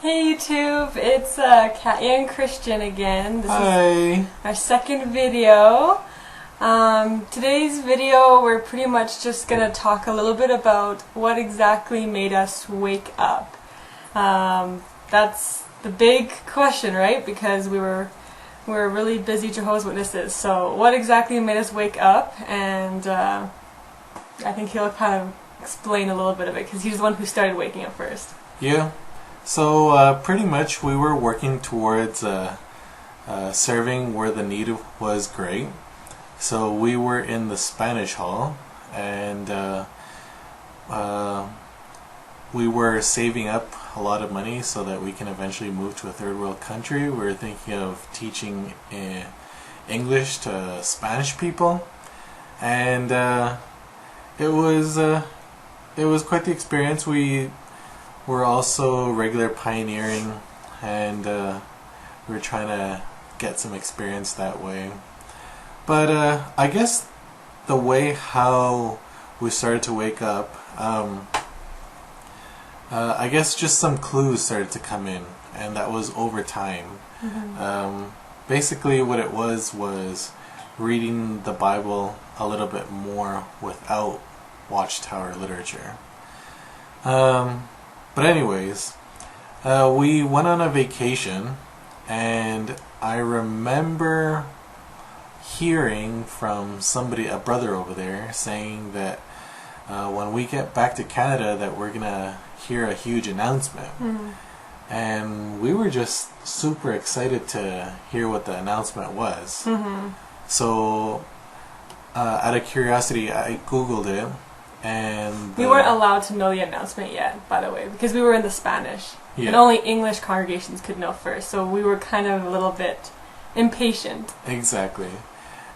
Hey YouTube, it's Katja and Christian again. This is our second video. Today's video we're pretty much just going to talk a little bit about what exactly made us wake up. That's the big question, right? Because we were really busy Jehovah's Witnesses. So what exactly made us wake up? And I think he'll kind of explain a little bit of it because he's the one who started waking up first. Yeah. So pretty much we were working towards serving where the need was great. So we were in the Spanish hall, and we were saving up a lot of money so that we can eventually move to a third world country. We were thinking of teaching English to Spanish people, and it was quite the experience. We were also regular pioneering, and we were trying to get some experience that way. But I guess the way how we started to wake up, I guess just some clues started to come in, and that was over time. Mm-hmm. Basically what it was reading the Bible a little bit more without Watchtower literature. But anyways, we went on a vacation, and I remember hearing from somebody, a brother over there, saying that when we get back to Canada that we're gonna hear a huge announcement. Mm-hmm. And we were just super excited to hear what the announcement was. Mm-hmm. So out of curiosity I googled it, and we weren't allowed to know the announcement yet, by the way, because we were in the Spanish. Yeah. And only English congregations could know first, so we were kind of a little bit impatient. Exactly.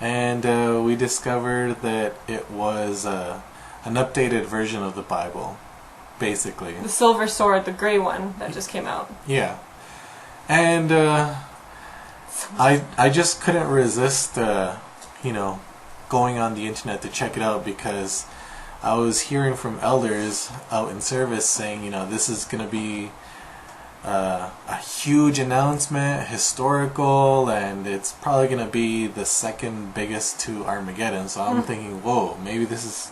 And we discovered that it was an updated version of the Bible, basically. The silver sword, the gray one that just came out. Yeah. And I just couldn't resist, going on the internet to check it out, because I was hearing from elders out in service saying, this is going to be a huge announcement, historical, and it's probably going to be the second biggest to Armageddon. So I'm thinking, whoa, maybe this is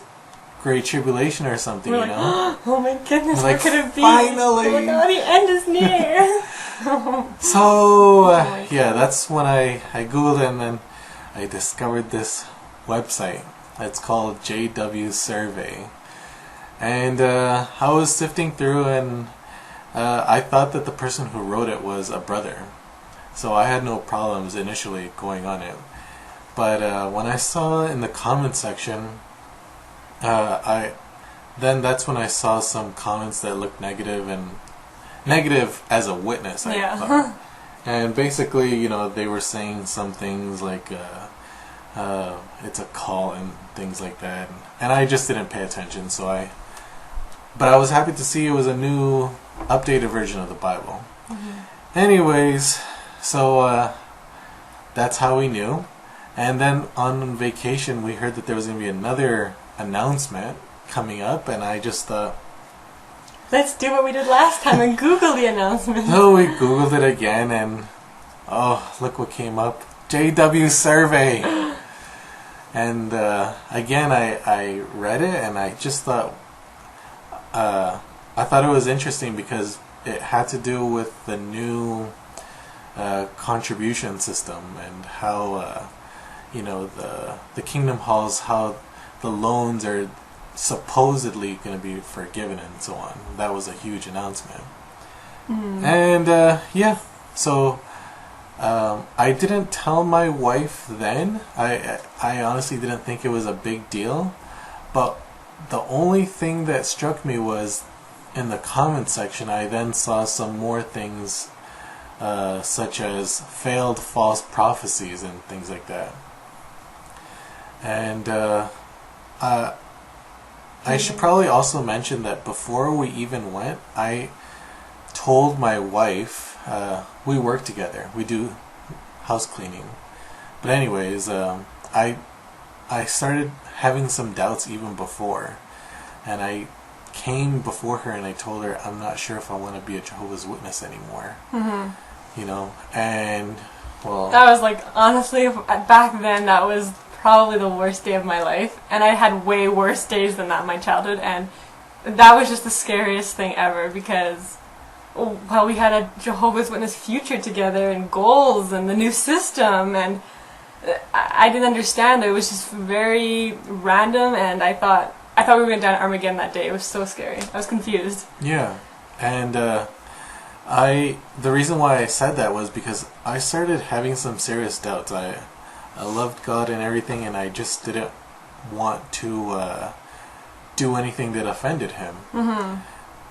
Great Tribulation or something, We're like, oh my goodness, what could it be? Finally! Oh my god, the end is near! So, yeah, that's when I Googled it, and then I discovered this website. It's called JW Survey. And I was sifting through, and I thought that the person who wrote it was a brother. So I had no problems initially going on it. But when I saw in the comment section, that's when I saw some comments that looked negative, and negative as a witness, I thought. And basically, they were saying some things like it's a cult and things like that. And I just didn't pay attention, but I was happy to see it was a new, updated version of the Bible. Mm-hmm. Anyways, so that's how we knew. And then on vacation we heard that there was going to be another announcement coming up, and I just thought, let's do what we did last time and Google the announcement. So we Googled it again, and look what came up. JW Survey. And again I read it, and I just thought I thought it was interesting because it had to do with the new contribution system, and how the kingdom halls, how the loans are supposedly going to be forgiven and so on. That was a huge announcement. And so I didn't tell my wife then. I honestly didn't think it was a big deal, but the only thing that struck me was in the comment section I then saw some more things, such as failed false prophecies and things like that. And I should probably also mention that before we even went, I told my wife, we work together, we do house cleaning, but anyways, I started having some doubts even before, and I came before her and I told her I'm not sure if I want to be a Jehovah's Witness anymore. You know, and well, that was like, honestly, back then that was probably the worst day of my life, and I had way worse days than that in my childhood, and that was just the scariest thing ever, because well, we had a Jehovah's Witness future together and goals and the new system, and I didn't understand. It was just very random, and I thought we were going down Armageddon that day. It was so scary. I was confused. Yeah, and the reason why I said that was because I started having some serious doubts. I loved God and everything, and I just didn't want to do anything that offended Him.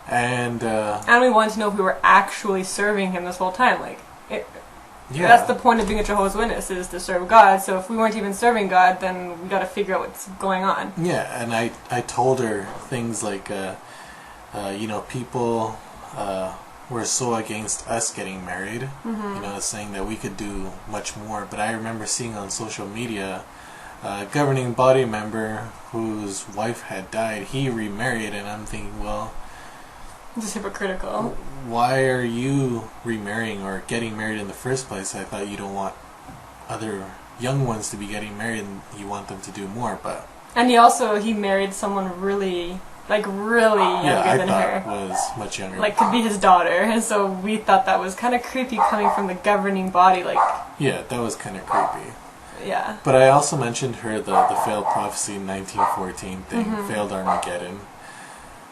And we wanted to know if we were actually serving Him this whole time. Like, that's the point of being a Jehovah's Witness, is to serve God. So if we weren't even serving God, then we got to figure out what's going on. Yeah, and I told her things like, you know, people were so against us getting married, you know, saying that we could do much more. But I remember seeing on social media a governing body member whose wife had died, he remarried, and I'm thinking, well, it's hypocritical. Why are you remarrying or getting married in the first place? I thought you don't want other young ones to be getting married and you want them to do more, but... And he married someone really younger than her. Was much younger. Like, could be his daughter, and so we thought that was kind of creepy coming from the governing body, like... Yeah, that was kind of creepy. Yeah. But I also mentioned her the failed prophecy 1914 thing, failed Armageddon.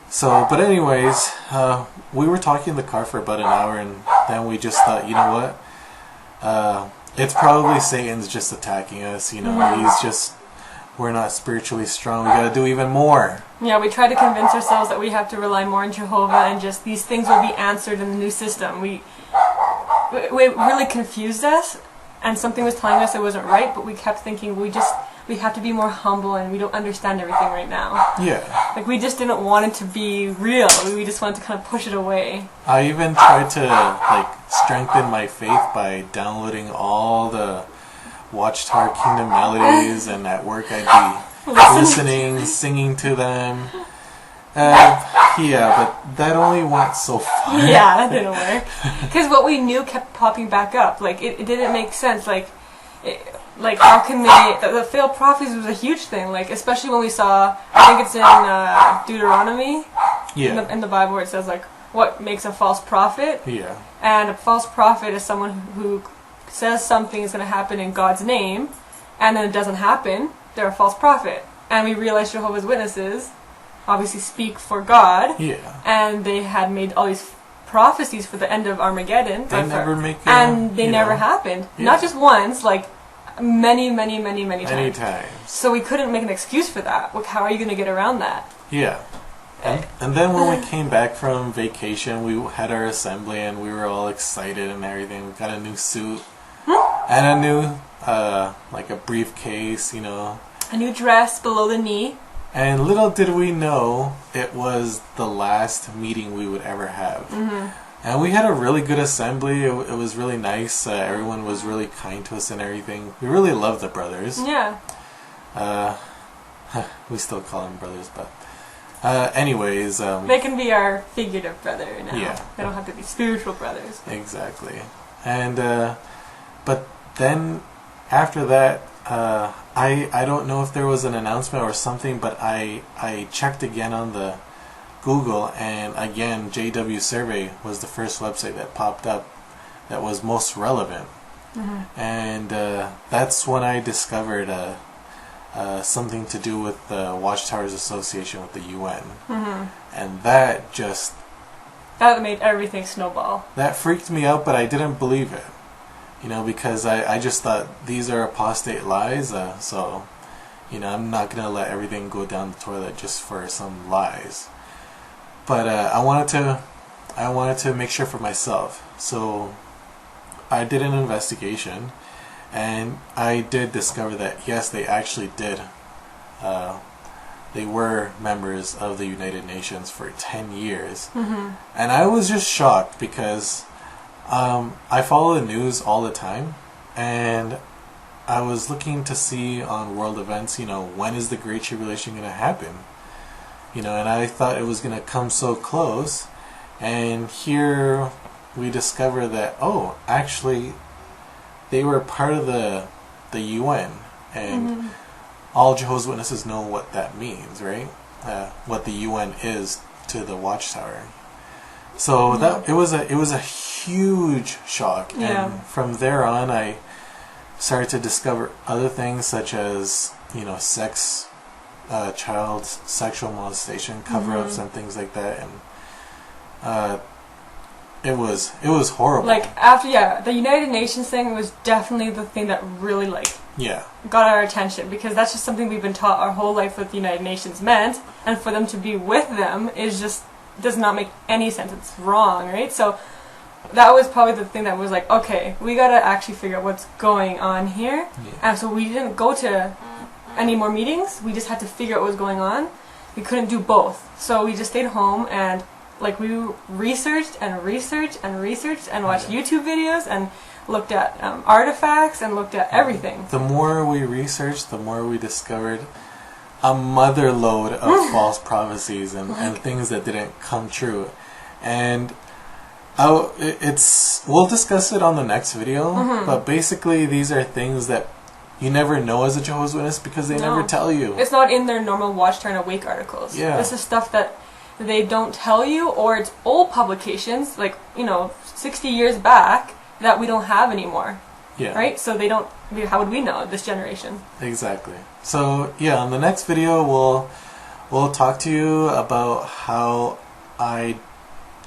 So, but anyways, we were talking in the car for about an hour, and then we just thought, you know what? It's probably Satan's just attacking us, you know, he's just... We're not spiritually strong. We got to do even more. Yeah, we try to convince ourselves that we have to rely more on Jehovah, and just these things will be answered in the new system. It really confused us, and something was telling us it wasn't right, but we kept thinking we have to be more humble, and we don't understand everything right now. Yeah. Like, we just didn't want it to be real. We just wanted to kind of push it away. I even tried to, like, strengthen my faith by downloading all the Watchtower Kingdom melodies, and at work I'd be listening, singing to them. Yeah, but that only went so far. Yeah, that didn't work. Because what we knew kept popping back up. Like, it didn't make sense. Like how can they... The failed prophecies was a huge thing. Like, especially when we saw... I think it's in Deuteronomy. Yeah. In the Bible, where it says, like, what makes a false prophet. Yeah. And a false prophet is someone who says something is going to happen in God's name, and then it doesn't happen. They're a false prophet. And we realized Jehovah's Witnesses obviously speak for God. Yeah. And they had made all these prophecies for the end of Armageddon. They never make it. And they never happened. Yeah. Not just once, like many times. Many times. So we couldn't make an excuse for that. How are you going to get around that? Yeah. And then when we came back from vacation, we had our assembly, and we were all excited and everything. We got a new suit. And a new, like a briefcase, you know. A new dress below the knee. And little did we know it was the last meeting we would ever have. And we had a really good assembly. It was really nice. Everyone was really kind to us and everything. We really loved the brothers. Yeah. We still call them brothers, but... anyways... they can be our figurative brother now. Yeah. They don't have to be spiritual brothers. Exactly. And... But then, after that, I don't know if there was an announcement or something, but I checked again on the Google, and again, JW Survey was the first website that popped up that was most relevant. And that's when I discovered something to do with the Watchtowers Association with the UN. And that just... That made everything snowball. That freaked me out, but I didn't believe it. You know, because I just thought these are apostate lies, so, you know, I'm not going to let everything go down the toilet just for some lies. But I wanted to make sure for myself. So I did an investigation, and I did discover that, yes, they actually did. They were members of the United Nations for 10 years. And I was just shocked because... I follow the news all the time, and I was looking to see on world events, you know, when is the Great Tribulation going to happen? and I thought it was going to come so close, and here we discover that, oh, actually they were part of the UN, and all Jehovah's Witnesses know what that means, right? What the UN is to the Watchtower. So that it was a huge shock, and from there on I started to discover other things such as sex, child sexual molestation, cover-ups, and things like that, and it was horrible. Like after the United Nations thing was definitely the thing that really got our attention, because that's just something we've been taught our whole life what the United Nations meant, and for them to be with them is just does not make any sense. It's wrong, right? So that was probably the thing that was like, okay, we gotta actually figure out what's going on here. And so we didn't go to any more meetings. We just had to figure out what was going on. We couldn't do both, so we just stayed home and we researched and watched YouTube videos and looked at artifacts and looked at everything. The more we researched, the more we discovered a mother load of false prophecies and things that didn't come true. And we'll discuss it on the next video, but basically these are things that you never know as a Jehovah's Witness because they never tell you. It's not in their normal Watchtower and Awake articles. Yeah. This is stuff that they don't tell you, or it's old publications, 60 years back, that we don't have anymore. Yeah. Right? So they don't, how would we know, this generation? Exactly. So, on the next video, we'll talk to you about how I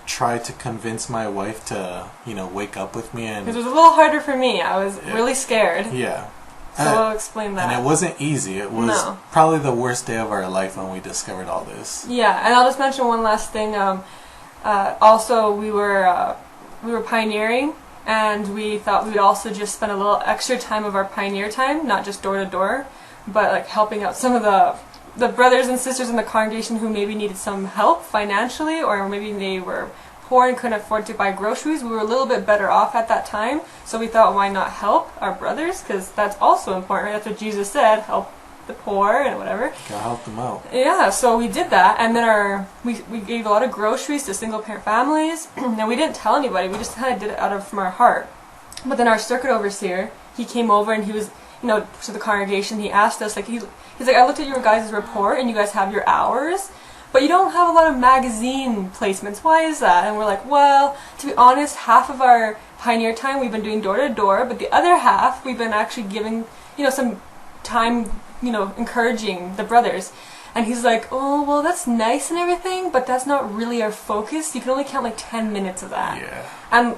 tried to convince my wife to, wake up with me. And it was a little harder for me. I was really scared. Yeah. So we'll explain that. And it wasn't easy. It was probably the worst day of our life when we discovered all this. Yeah, and I'll just mention one last thing. Also, we were pioneering, and we thought we'd also just spend a little extra time of our pioneer time, not just door to door, but helping out some of the brothers and sisters in the congregation who maybe needed some help financially, or maybe they were poor and couldn't afford to buy groceries. We were a little bit better off at that time, so we thought, why not help our brothers? Because that's also important. That's what Jesus said, help the poor and whatever. Gotta help them out. Yeah, so we did that, and then we gave a lot of groceries to single parent families, and we didn't tell anybody. We just kind of did it from our heart. But then our circuit overseer, he came over and he was, to the congregation. He asked us, he's like, I looked at your guys' report, and you guys have your hours, but you don't have a lot of magazine placements. Why is that? And we're like, well, to be honest, half of our pioneer time we've been doing door to door, but the other half we've been actually giving, some time, encouraging the brothers. And he's like, oh, well, that's nice and everything, but that's not really our focus. You can only count 10 minutes of that. Yeah. And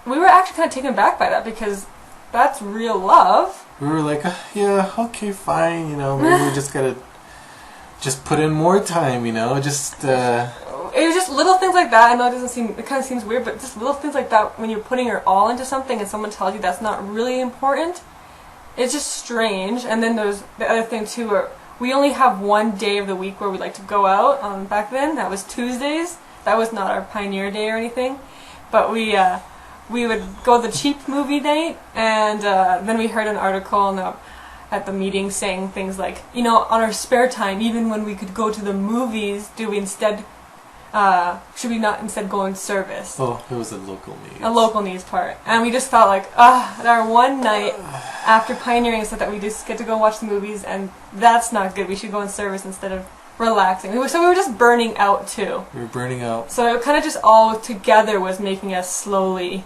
we were actually kind of taken aback by that, because that's real love. We were like, yeah, okay, fine, maybe we just gotta just put in more time, just... It was just little things like that. I know it kind of seems weird, but just little things like that when you're putting your all into something and someone tells you that's not really important, it's just strange. And then there's the other thing too, where we only have one day of the week where we like to go out. Back then, that was Tuesdays. That was not our pioneer day or anything, but we would go to the cheap movie night, and then we heard an article at the meeting saying things like, on our spare time, even when we could go to the movies, should we not instead go in service? Oh, it was a local needs. A local needs part. And we just felt our one night after pioneering said that we just get to go watch the movies, and that's not good. We should go in service instead of relaxing. So we were just burning out too. We were burning out. So it kind of just all together was making us slowly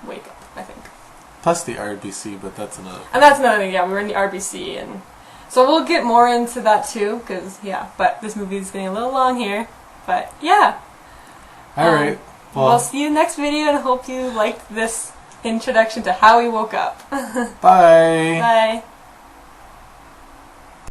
wake up, I think. Plus the RBC, but that's another thing. And that's another thing, we were in the RBC, and so we'll get more into that too, because, but this movie is getting a little long here, but Alright, we'll see you next video, and hope you liked this introduction to how we woke up. Bye! Bye!